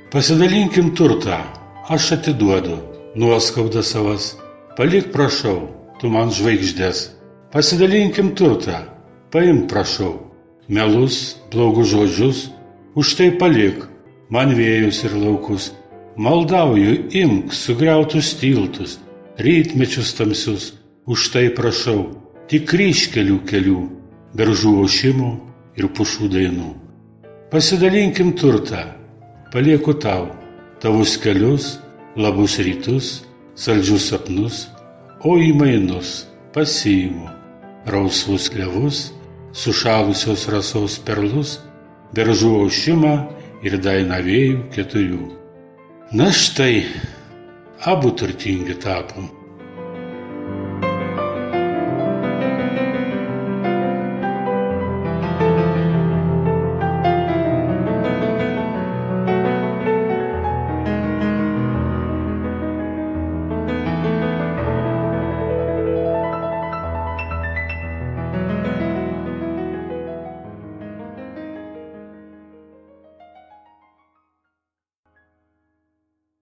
Pasidalinkim turtą, aš atiduodu, nuoskaudą savas. Palik prašau, tu man žvaigždės. Pasidalinkim turtą, paimk prašau. Melus, blogus žodžius, už tai palik man vėjus ir laukus. Maldauju, imk sugriautus tiltus, rytmečius tamsius. Už tai prašau, tik kryžkelių kelių, beržų ošimų ir pušų dainų. Pasidalinkim turtą, palieku tau, tavus kelius, labus rytus, saldžius sapnus, o į mainus pasiimu rausvus klevus, sušalusios rasos perlus, beržų ošimą ir dainą vėjų keturių. Na štai, abu turtingi tapom.